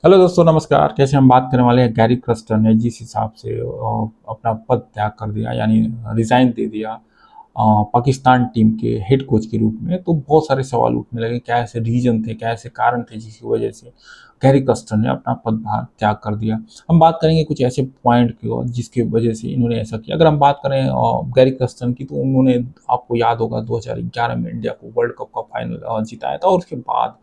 Hello दोस्तों, नमस्कार। कैसे हम बात करने वाले हैं गैरी क्रस्टर ने जिस हिसाब से अपना पद त्याग कर दिया, यानी रिजाइन दे दिया पाकिस्तान टीम के हेड कोच के रूप में। तो बहुत सारे सवाल उठने लगे, क्या ऐसे रीजन थे, क्या ऐसे कारण थे जिसकी वजह से गैरी क्रस्टर ने अपना पदभार त्याग कर दिया। हम बात करेंगे कुछ ऐसे पॉइंट की जिसकी वजह से इन्होंने ऐसा किया। अगर हम बात करें गैरी क्रस्टन की, तो उन्होंने, आपको याद होगा, 2011 में इंडिया को वर्ल्ड कप का फाइनल जिताया था। और उसके बाद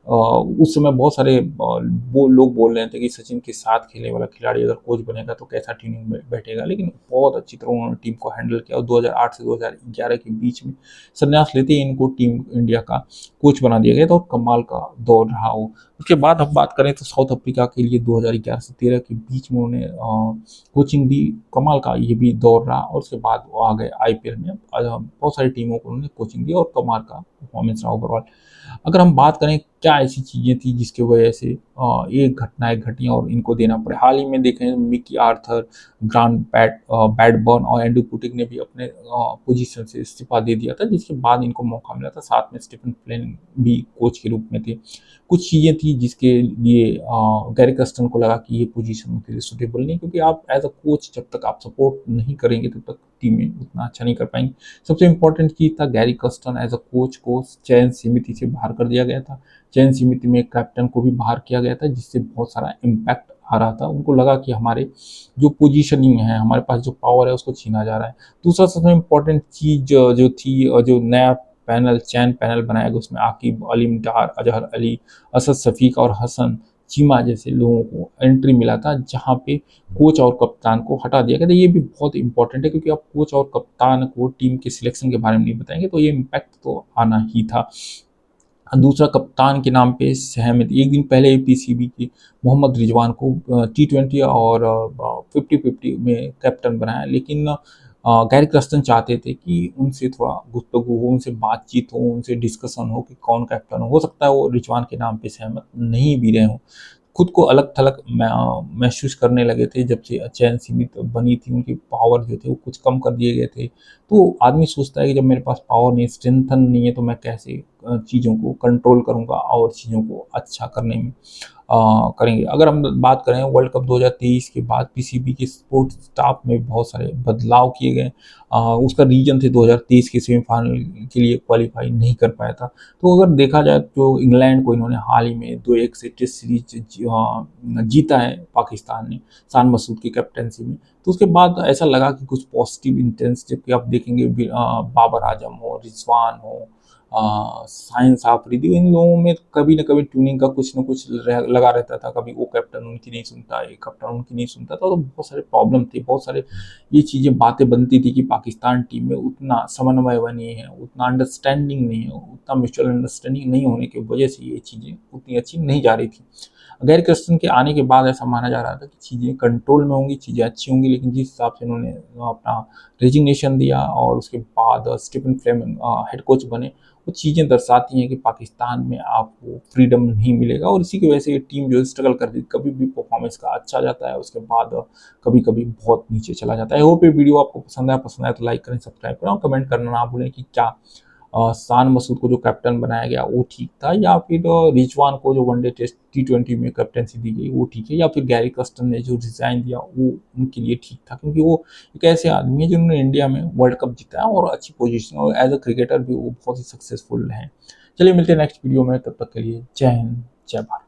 उस समय बहुत सारे लोग बोल रहे थे कि सचिन के साथ खेलने वाला खिलाड़ी अगर कोच बनेगा तो कैसा टीम में बैठेगा, लेकिन बहुत अच्छी तरह उन्होंने टीम को हैंडल किया और 2008 से 2011 के बीच में संन्यास लेते ही इनको टीम इंडिया का कोच बना दिया गया था और कमाल का दौर रहा वो। उसके बाद हम बात करें तो साउथ अफ्रीका के लिए 2011 से 13 के बीच में उन्होंने कोचिंग दी, कमाल का ये भी दौर रहा। और उसके बाद वो आ गए आईपीएल में, बहुत सारी टीमों को उन्होंने कोचिंग दी और कमाल का परफॉर्मेंस रहा ओवरऑल। अगर हम बात करें क्या ऐसी चीज़ें थी जिसकी वजह से ये घटनाएं घटी और इनको देना पड़े। हाल ही में देखें, मिकी आर्थर, ग्रांट बैडबर्न और एंड्रू पुटिक ने भी अपने पोजीशन से इस्तीफा दे दिया था, जिसके बाद इनको मौका मिला था। साथ में स्टीफन फ्लेमिंग भी कोच के रूप में थे। कुछ चीज़ें थी जिसके लिए गैरी कर्स्टन को लगा कि ये पोजीशन उनके लिए सुटेबल नहीं, क्योंकि आप एज अ कोच जब तक आप सपोर्ट नहीं करेंगे तब तक टीमें उतना अच्छा नहीं कर पाएंगी। सबसे इम्पोर्टेंट चीज़ था, Gary Kirsten as a coach को चयन समिति से बाहर कर दिया गया था। चयन समिति में कैप्टन को भी बाहर किया गया था, जिससे बहुत सारा इम्पैक्ट आ रहा था। उनको लगा कि हमारे जो पोजीशनिंग है, हमारे पास जो पावर है, उसको छीना जा रहा है। दूसरा सबसे इम्पोर्टेंट चीज जो थी, जो नया पैनल, चयन पैनल बनाया गया, उसमें आकिब अलीम डार, अजहर अली, असद शफीक और हसन चीमा जैसे लोगों को एंट्री मिला था, जहाँ पे कोच और कप्तान को हटा दिया गया था। ये भी बहुत इंपॉर्टेंट है, क्योंकि आप कोच और कप्तान को टीम के सिलेक्शन के बारे में नहीं बताएंगे तो ये इम्पैक्ट तो आना ही था। दूसरा, कप्तान के नाम पे सहमति। एक दिन पहले ही पीसीबी की मोहम्मद रिजवान को टी20 और 50-50 में कैप्टन बनाया, लेकिन गैरी क्रस्टन चाहते थे कि उनसे थोड़ा गुफ्तगू हो, उनसे बातचीत हो, उनसे डिस्कशन हो कि कौन कैप्टन हो सकता है वो रिजवान के नाम पे सहमत नहीं भी रहे हों। खुद को अलग थलग महसूस करने लगे थे जब से चयन सीमित बनी थी। उनकी पावर जो थे वो कुछ कम कर दिए गए थे। तो आदमी सोचता है कि जब मेरे पास पावर नहीं, स्ट्रेंथन नहीं है, तो मैं कैसे चीज़ों को कंट्रोल करूंगा और चीज़ों को अच्छा करने में करेंगे। अगर हम बात करें वर्ल्ड कप 2023 के बाद पीसीबी के स्पोर्ट्स स्टाफ में बहुत सारे बदलाव किए गए। उसका रीजन थे 2023 के सेमीफाइनल के लिए क्वालिफाई नहीं कर पाया था। तो अगर देखा जाए तो इंग्लैंड को इन्होंने हाल ही में 2-1 से टेस्ट सीरीज जीता है पाकिस्तान ने, शान मसूद की कैप्टनसी में। तो उसके बाद ऐसा लगा कि कुछ पॉजिटिव इंटेंस, जबकि आप देखेंगे बाबर आजम हो, रिजवान हो, साइंस आफरीदी, इन लोगों में कभी ना कभी ट्यूनिंग का कुछ ना कुछ लगा रहता था। कभी वो कैप्टन उनकी नहीं सुनता, एक कैप्टन उनकी नहीं सुनता था। तो बहुत सारे प्रॉब्लम थे, बहुत सारे ये चीज़ें बातें बनती थी कि पाकिस्तान टीम में उतना समन्वय नहीं है, उतना अंडरस्टैंडिंग नहीं है, उतना म्यूचुअल अंडरस्टैंडिंग नहीं होने की वजह से ये चीज़ें उतनी अच्छी नहीं जा रही थी। गैरी कर्स्टन के आने के बाद ऐसा माना जा रहा था कि चीज़ें कंट्रोल में होंगी, चीज़ें अच्छी होंगी, लेकिन जिस हिसाब से उन्होंने अपना रेजिग्नेशन दिया और उसके बाद स्टीफन फ्लेमिंग हेड कोच बने, वो चीज़ें दर्शाती हैं कि पाकिस्तान में आपको फ्रीडम नहीं मिलेगा। और इसी की वजह से ये टीम जो है स्ट्रगल करती है, कभी भी परफॉर्मेंस का अच्छा जाता है, उसके बाद कभी कभी बहुत नीचे चला जाता है। होप ये वीडियो आपको पसंद आया तो लाइक करें, सब्सक्राइब करें और कमेंट करना ना भूलें कि क्या शान मसूद को जो कैप्टन बनाया गया वो ठीक था, या फिर रिजवान को जो वनडे टेस्ट टी20 में कैप्टनसी दी गई वो ठीक है, या फिर गैरी कर्स्टन ने जो रिजाइन दिया वो उनके लिए ठीक था। क्योंकि वो एक ऐसे आदमी है जिन्होंने इंडिया में वर्ल्ड कप जीता है और अच्छी पोजीशन, और एज अ क्रिकेटर भी वो बहुत ही सक्सेसफुल हैं। चलिए मिलते हैं नेक्स्ट वीडियो में, तब तक के लिए जय हिंद, जय भारत।